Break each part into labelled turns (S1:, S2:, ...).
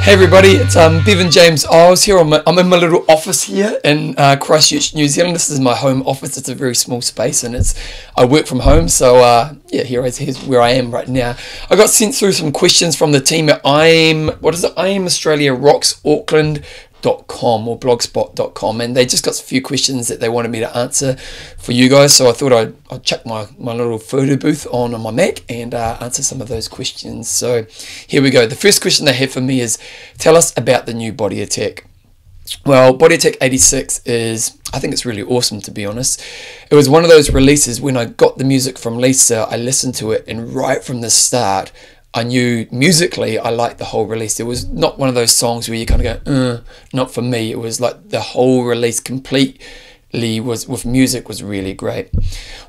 S1: Hey everybody, it's Bevan James Eyles here. I'm in my little office here in Christchurch, New Zealand. This is my home office. It's a very small space and I work from home. So yeah, here's where I am right now. I got sent through some questions from the team at I'm Australia Rocks Auckland.com or blogspot.com, and they just got a few questions that they wanted me to answer for you guys, so I thought I'd chuck my little photo booth on my Mac and answer some of those questions. So here we go. The first question they have for me is, tell us about the new Body Attack. Well, Body Attack 86 is, I think it's really awesome, to be honest. It was one of those releases when I got the music from Lisa, I listened to it, and right from the start I knew musically I liked the whole release. It was not one of those songs where you kind of go, not for me. It was like the whole release completely with music was really great.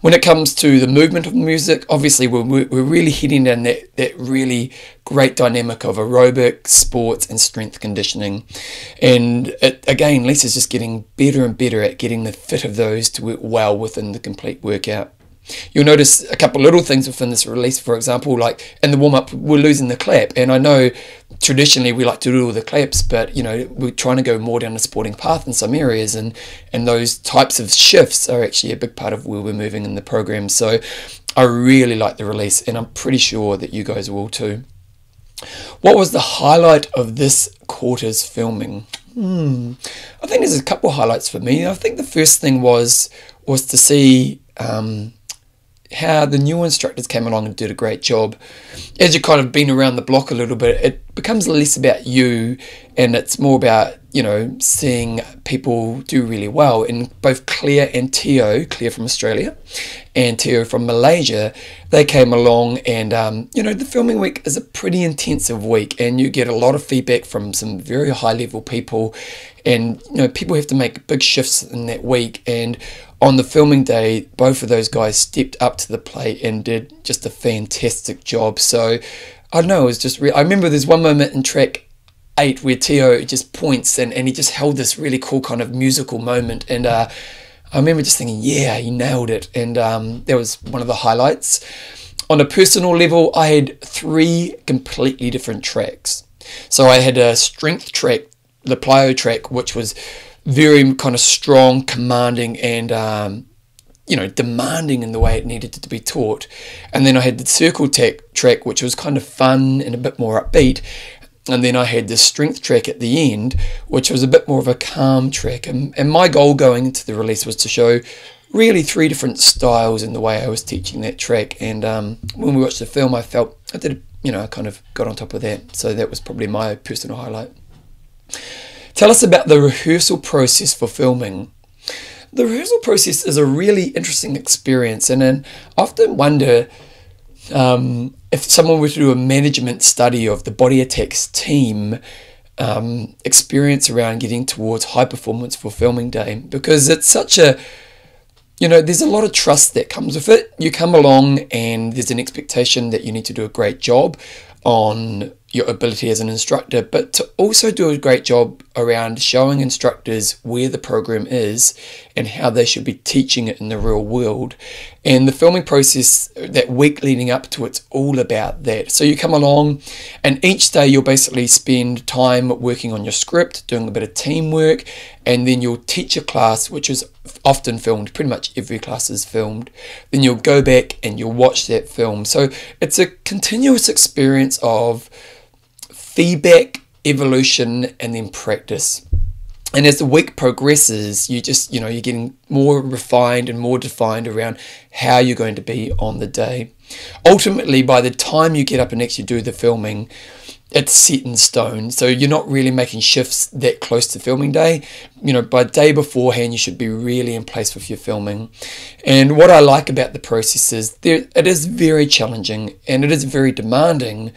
S1: When it comes to the movement of music, obviously we're really hitting down that really great dynamic of aerobic, sports and strength conditioning. And again, Lisa's just getting better and better at getting the fit of those to work well within the complete workout. You'll notice a couple little things within this release. For example, like in the warm-up, we're losing the clap, and I know traditionally we like to do all the claps, but you know, we're trying to go more down the sporting path in some areas, and those types of shifts are actually a big part of where we're moving in the program. So I really like the release, and I'm pretty sure that you guys will too. What was the highlight of this quarter's filming? I think there's a couple highlights for me. I think the first thing was to see how the new instructors came along and did a great job. As you've kind of been around the block a little bit, it becomes less about you and it's more about, you know, seeing people do really well. And both Claire and Theo, Claire from Australia and Theo from Malaysia, they came along, and you know, the filming week is a pretty intensive week and you get a lot of feedback from some very high level people, and you know, people have to make big shifts in that week, and on the filming day both of those guys stepped up to the plate and did just a fantastic job. So I don't know, it was just I remember there's one moment in track 8 where Theo just points and he just held this really cool kind of musical moment, and I remember just thinking, yeah, he nailed it, and that was one of the highlights. On a personal level, I had 3 completely different tracks. So I had a strength track, the plyo track, which was very kind of strong, commanding, and you know, demanding in the way it needed to be taught. And then I had the circle track, which was kind of fun and a bit more upbeat. And then I had the strength track at the end, which was a bit more of a calm track. And my goal going into the release was to show really 3 different styles in the way I was teaching that track. And when we watched the film, I felt I did, you know, I kind of got on top of that. So that was probably my personal highlight. Tell us about the rehearsal process for filming. The rehearsal process is a really interesting experience, and I often wonder if someone were to do a management study of the Body Attack's team experience around getting towards high performance for filming day, because it's such a, you know, there's a lot of trust that comes with it. You come along and there's an expectation that you need to do a great job on your ability as an instructor, but to also do a great job around showing instructors where the program is and how they should be teaching it in the real world. And the filming process, that week leading up to it's all about that. So you come along and each day you'll basically spend time working on your script, doing a bit of teamwork, and then you'll teach a class, which is often filmed. Pretty much every class is filmed. Then you'll go back and you'll watch that film. So it's a continuous experience of feedback, evolution, and then practice. And as the week progresses, you just, you know, you're getting more refined and more defined around how you're going to be on the day. Ultimately, by the time you get up and actually do the filming, it's set in stone. So you're not really making shifts that close to filming day. You know, by day beforehand, you should be really in place with your filming. And what I like about the process is it is very challenging and it is very demanding,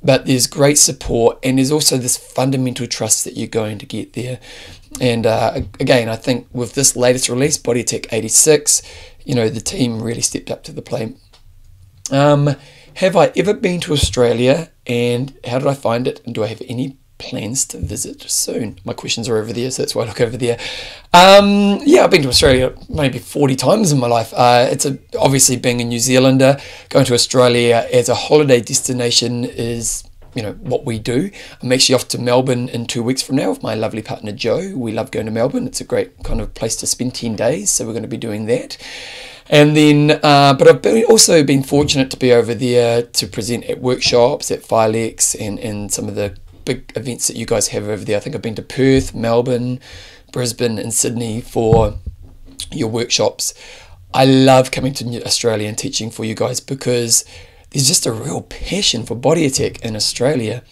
S1: but there's great support and there's also this fundamental trust that you're going to get there. And again, I think with this latest release, Body Attack 86, you know, the team really stepped up to the plate. Have I ever been to Australia, and how did I find it, and do I have any plans to visit soon? My questions are over there, so that's why I look over there. Yeah, I've been to Australia maybe 40 times in my life. Obviously being a New Zealander, going to Australia as a holiday destination is what we do. I'm actually off to Melbourne in 2 weeks from now with my lovely partner Joe. We love going to Melbourne. It's a great kind of place to spend 10 days, so we're going to be doing that. And then, but I've also been fortunate to be over there to present at workshops at Eyles and some of the big events that you guys have over there. I think I've been to Perth, Melbourne, Brisbane and Sydney for your workshops. I love coming to Australia and teaching for you guys because there's just a real passion for body attack in Australia.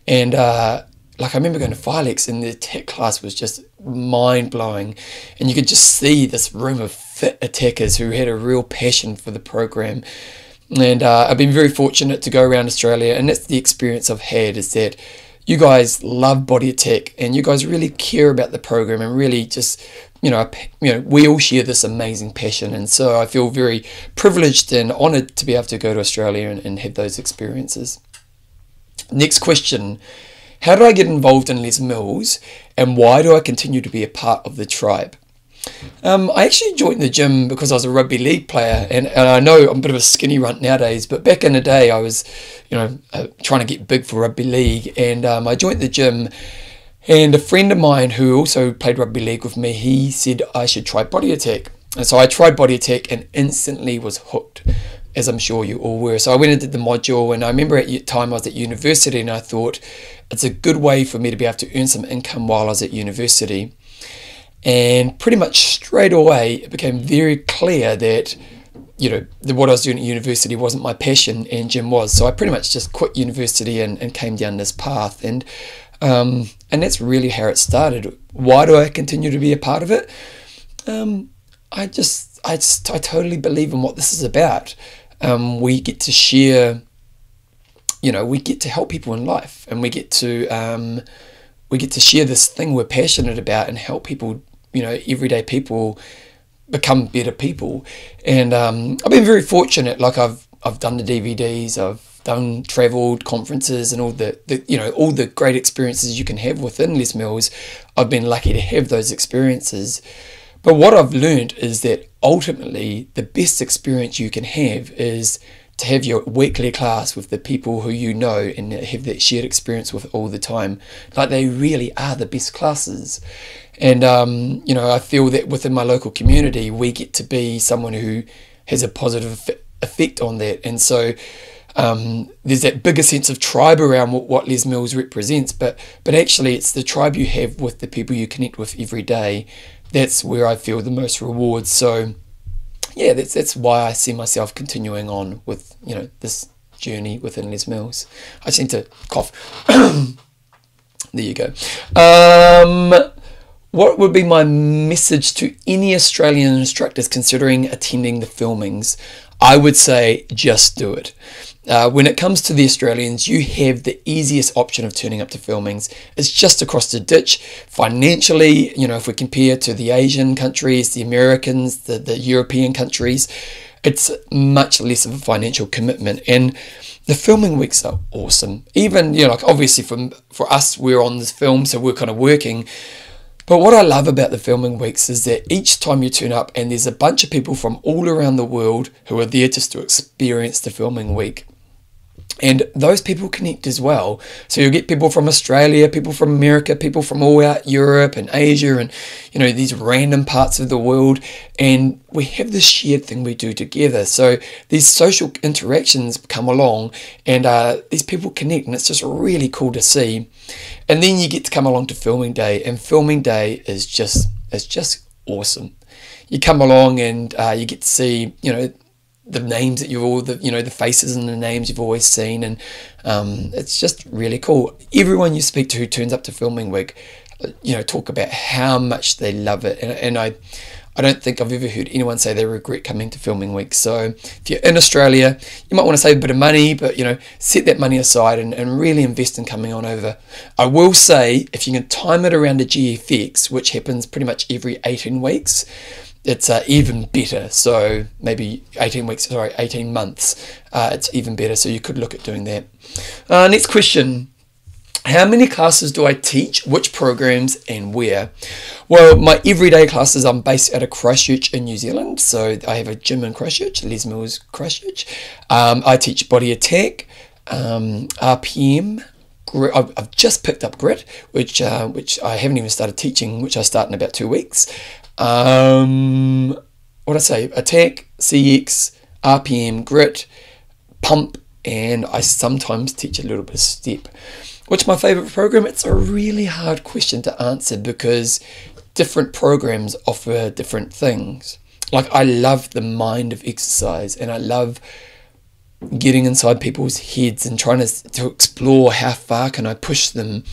S1: And like I remember going to Eyles and the attack class was just mind-blowing, and you could just see this room of fit attackers who had a real passion for the program. And I've been very fortunate to go around Australia, and that's the experience I've had, is that you guys love body attack and you guys really care about the program and really just we all share this amazing passion. And so I feel very privileged and honoured to be able to go to Australia and have those experiences. Next question. How did I get involved in Les Mills and why do I continue to be a part of the tribe? I actually joined the gym because I was a rugby league player, and I know I'm a bit of a skinny runt nowadays, but back in the day I was trying to get big for rugby league, and I joined the gym. And a friend of mine who also played rugby league with me, he said I should try body attack. And so I tried body attack and instantly was hooked, as I'm sure you all were. So I went and did the module, and I remember at the time I was at university and I thought it's a good way for me to be able to earn some income while I was at university. And pretty much straight away it became very clear that what I was doing at university wasn't my passion and gym was. So I pretty much just quit university and came down this path. And that's really how it started. Why do I continue to be a part of it? I totally believe in what this is about. We get to share, we get to help people in life, and we get to share this thing we're passionate about and help people, everyday people become better people. And I've been very fortunate. Like I've done the DVDs, I've done travelled conferences and all the great experiences you can have within Les Mills. I've been lucky to have those experiences. But what I've learned is that ultimately the best experience you can have is to have your weekly class with the people who you know and have that shared experience with all the time. Like, they really are the best classes. And I feel that within my local community we get to be someone who has a positive effect on that. And so there's that bigger sense of tribe around what Les Mills represents, but actually it's the tribe you have with the people you connect with every day. That's where I feel the most reward. So yeah, that's why I see myself continuing on with this journey within Les Mills. I seem to cough. There you go. What would be my message to any Australian instructors considering attending the filmings? I would say just do it. When it comes to the Australians, you have the easiest option of turning up to filmings. It's just across the ditch. Financially, if we compare to the Asian countries, the Americans, the European countries, it's much less of a financial commitment. And the filming weeks are awesome. Even, obviously for us, we're on this film, so we're kind of working. But what I love about the filming weeks is that each time you turn up and there's a bunch of people from all around the world who are there just to experience the filming week. And those people connect as well. So you'll get people from Australia, people from America, people from all out Europe and Asia and, these random parts of the world. And we have this shared thing we do together. So these social interactions come along and these people connect, and it's just really cool to see. And then you get to come along to filming day, and filming day is just awesome. You come along and you get to see, the names that you've all, the faces and the names you've always seen, and it's just really cool. Everyone you speak to who turns up to filming week, talk about how much they love it, and I don't think I've ever heard anyone say they regret coming to filming week. So if you're in Australia, you might want to save a bit of money, but set that money aside and really invest in coming on over. I will say, if you can time it around the GFX, which happens pretty much every 18 weeks, it's even better. So maybe 18 months, it's even better. So you could look at doing that. Next question. How many classes do I teach? Which programs and where? Well, my everyday classes, I'm based out of Christchurch in New Zealand. So I have a gym in Christchurch, Les Mills Christchurch. I teach body attack, RPM, grit. I've just picked up grit, which I haven't even started teaching, which I start in about 2 weeks. What I say? Attack, CX, RPM, grit, pump, and I sometimes teach a little bit of step. What's my favourite program? It's a really hard question to answer because different programs offer different things. Like, I love the mind of exercise, and I love getting inside people's heads and trying to explore how far can I push them.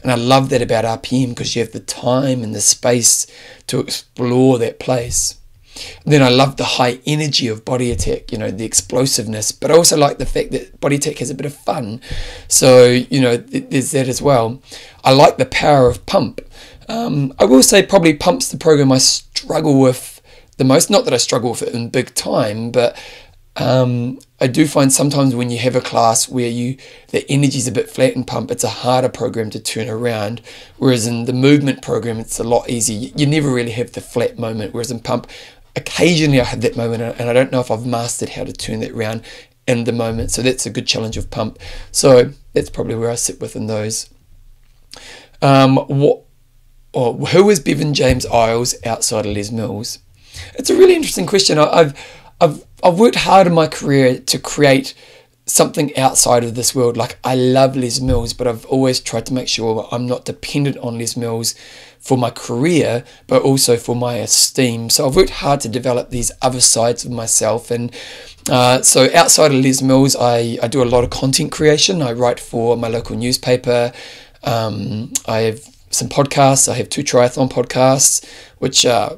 S1: And I love that about RPM because you have the time and the space to explore that place. Then I love the high energy of body attack, the explosiveness, but I also like the fact that body attack has a bit of fun. So, there's that as well. I like the power of pump. I will say probably pump's the program I struggle with the most. Not that I struggle with it in big time, but I do find sometimes when you have a class where the energy's a bit flat in pump, it's a harder program to turn around. Whereas in the movement program, it's a lot easier. You never really have the flat moment. Whereas in pump, occasionally I have that moment, and I don't know if I've mastered how to turn that around in the moment. So that's a good challenge of pump. So that's probably where I sit within those. Who is Bevan James Eyles outside of Les Mills? It's a really interesting question. I've worked hard in my career to create something outside of this world. Like, I love Les Mills, but I've always tried to make sure I'm not dependent on Les Mills for my career, but also for my esteem. So I've worked hard to develop these other sides of myself. And so outside of Les Mills, I do a lot of content creation. I write for my local newspaper. I have some podcasts. I have 2 triathlon podcasts, which are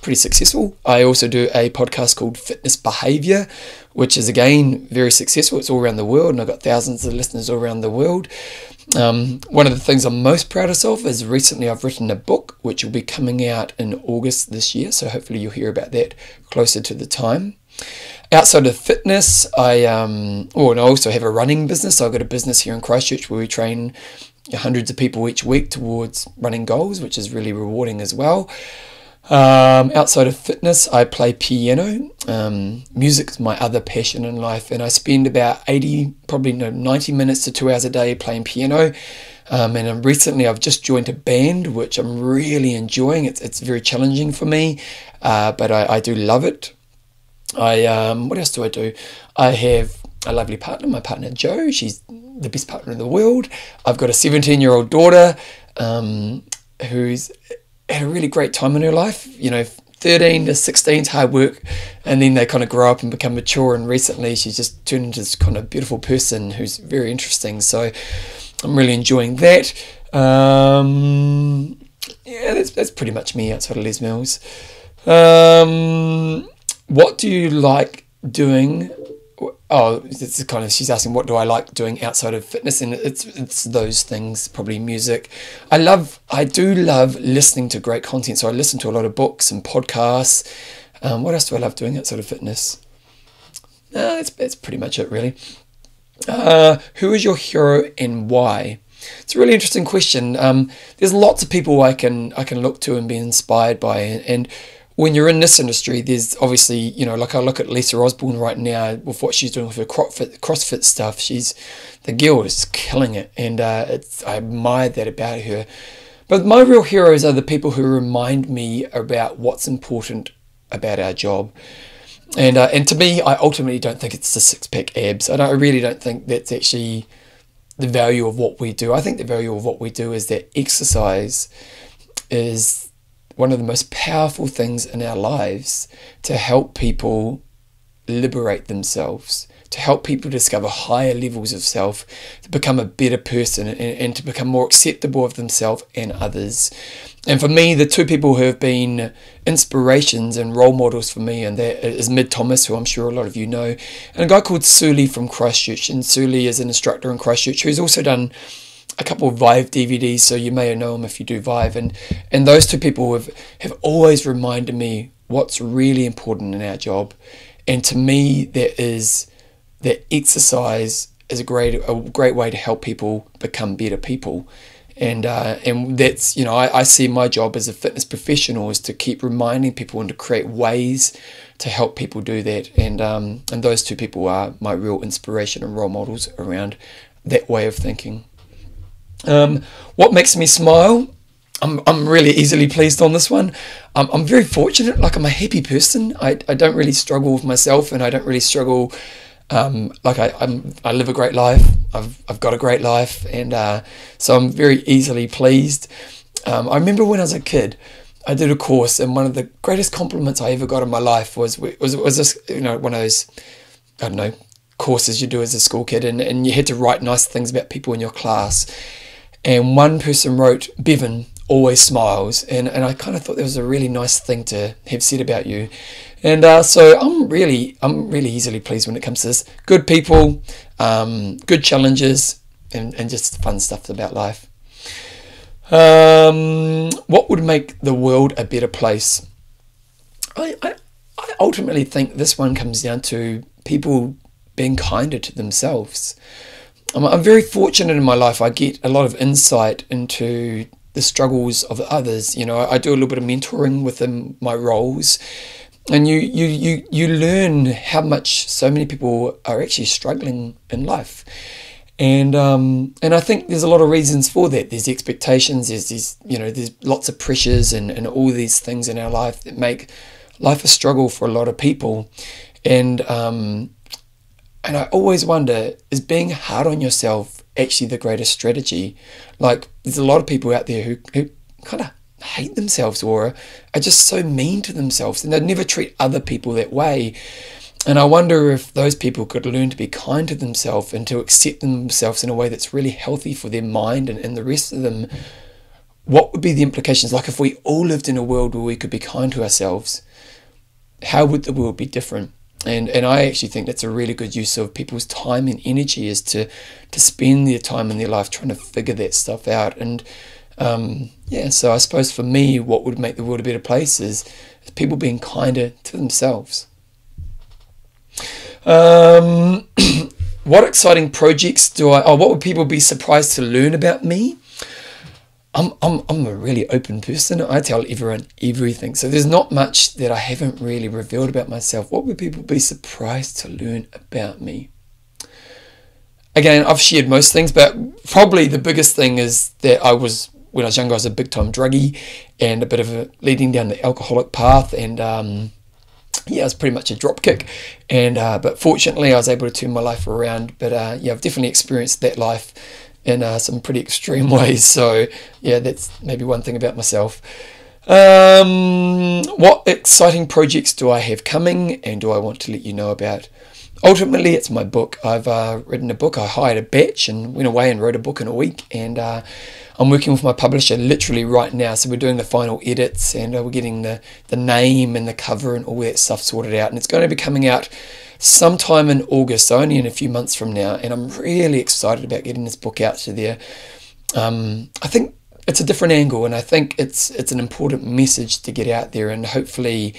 S1: pretty successful. I also do a podcast called Fitness Behavior, which is again very successful. It's all around the world, and I've got thousands of listeners all around the world. One of the things I'm most proudest of is recently I've written a book which will be coming out in August this year, so hopefully you'll hear about that closer to the time. Outside of fitness, and I also have a running business. So I've got a business here in Christchurch where we train hundreds of people each week towards running goals, which is really rewarding as well. Outside of fitness, I play piano. Music is my other passion in life, and I spend about 90 minutes to 2 hours a day playing piano. And recently I've just joined a band, which I'm really enjoying. It's very challenging for me, but I do love it. What else do I do? I have a lovely partner, my partner Jo. She's the best partner in the world. I've got a 17-year-old daughter who's had a really great time in her life. 13 to 16 is hard work, and then they kind of grow up and become mature, and recently she's just turned into this kind of beautiful person who's very interesting. So I'm really enjoying that. That's pretty much me outside of Les Mills. What do you like doing? It's kind of, she's asking what do I like doing outside of fitness, and it's those things, probably music. I do love listening to great content, so I listen to a lot of books and podcasts. What else do I love doing outside of fitness? That's pretty much it, really. Who is your hero and why? It's a really interesting question. There's lots of people I can look to and be inspired by, and when you're in this industry, there's obviously, like I look at Lisa Osborne right now with what she's doing with her CrossFit stuff. The girl is killing it, and I admire that about her. But my real heroes are the people who remind me about what's important about our job. And to me, I ultimately don't think it's the six-pack abs. I really don't think that's actually the value of what we do. I think the value of what we do is that exercise is one of the most powerful things in our lives to help people liberate themselves, to help people discover higher levels of self, to become a better person, and to become more acceptable of themselves and others. And for me, the 2 people who have been inspirations and role models for me, and that is Mid Thomas, who I'm sure a lot of you know, and a guy called Suli from Christchurch. And Suli is an instructor in Christchurch who's also done a couple of Vive DVDs, so you may know him if you do Vive. And those 2 people have always reminded me what's really important in our job. And to me, that exercise is a great way to help people become better people. And that's, I see my job as a fitness professional is to keep reminding people and to create ways to help people do that. And those 2 people are my real inspiration and role models around that way of thinking. What makes me smile? I'm really easily pleased on this one. I'm very fortunate. Like, I'm a happy person. I don't really struggle with myself, and I don't really struggle. I live a great life. I've got a great life, and so I'm very easily pleased. I remember when I was a kid, I did a course, and one of the greatest compliments I ever got in my life was this, one of those, I don't know, courses you do as a school kid, and you had to write nice things about people in your class. And one person wrote, "Bevan always smiles," and I kind of thought that was a really nice thing to have said about you. And so I'm really easily pleased when it comes to this. Good people, good challenges, and just fun stuff about life. What would make the world a better place? I ultimately think this one comes down to people being kinder to themselves. I'm very fortunate in my life. I get a lot of insight into the struggles of others. I do a little bit of mentoring within my roles, and you learn how much so many people are actually struggling in life. And I think there's a lot of reasons for that. There's expectations, there's lots of pressures and all these things in our life that make life a struggle for a lot of people. And I always wonder, is being hard on yourself actually the greatest strategy? Like, there's a lot of people out there who kind of hate themselves or are just so mean to themselves, and they'd never treat other people that way. And I wonder if those people could learn to be kind to themselves and to accept themselves in a way that's really healthy for their mind and the rest of them. What would be the implications? Like, if we all lived in a world where we could be kind to ourselves, how would the world be different? And I actually think that's a really good use of people's time and energy, is to spend their time in their life trying to figure that stuff out. And so I suppose for me, what would make the world a better place is people being kinder to themselves. What exciting projects what would people be surprised to learn about me? I'm a really open person. I tell everyone everything. So there's not much that I haven't really revealed about myself. What would people be surprised to learn about me? Again, I've shared most things, but probably the biggest thing is that when I was younger, I was a big time druggie and a bit of a leading down the alcoholic path, and it was pretty much a drop kick. And but fortunately, I was able to turn my life around. But I've definitely experienced that life in some pretty extreme ways. So that's maybe one thing about myself. What exciting projects do I have coming and do I want to let you know about? Ultimately, it's my book. I've written a book. I hired a batch and went away and wrote a book in a week, and I'm working with my publisher literally right now. So we're doing the final edits, and we're getting the name and the cover and all that stuff sorted out, and it's going to be coming out sometime in August, so only in a few months from now. And I'm really excited about getting this book out to there. I think it's a different angle, and I think it's an important message to get out there, and hopefully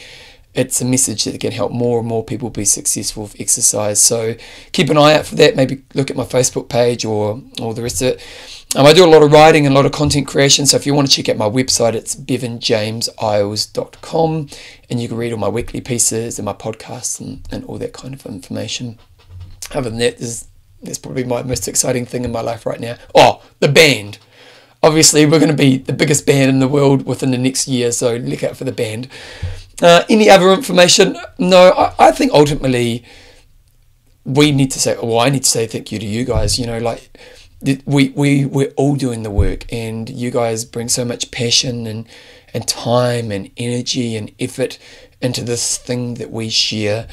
S1: it's a message that can help more and more people be successful with exercise. So keep an eye out for that. Maybe look at my Facebook page or the rest of it. I do a lot of writing and a lot of content creation, so if you want to check out my website, it's bevanjameseyles.com, and you can read all my weekly pieces and my podcasts and all that kind of information. Other than that, that's probably my most exciting thing in my life right now. Oh, the band. Obviously, we're going to be the biggest band in the world within the next year, so look out for the band. Any other information? No, I think ultimately I need to say thank you to you guys. We're all doing the work, and you guys bring so much passion and time and energy and effort into this thing that we share.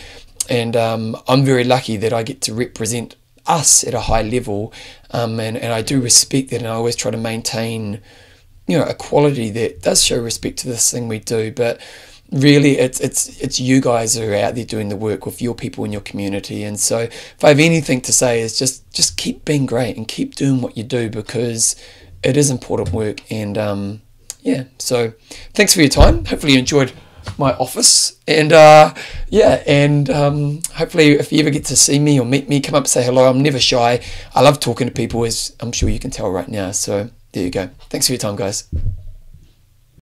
S1: And I'm very lucky that I get to represent us at a high level, and I do respect that, and I always try to maintain a quality that does show respect to this thing we do. But really, it's you guys who are out there doing the work with your people in your community. And so if I have anything to say, is just keep being great and keep doing what you do, because it is important work. And so thanks for your time. Hopefully you enjoyed my office, and hopefully if you ever get to see me or meet me, come up and say hello. I'm never shy. I love talking to people, as I'm sure you can tell right now. So there you go. Thanks for your time, guys.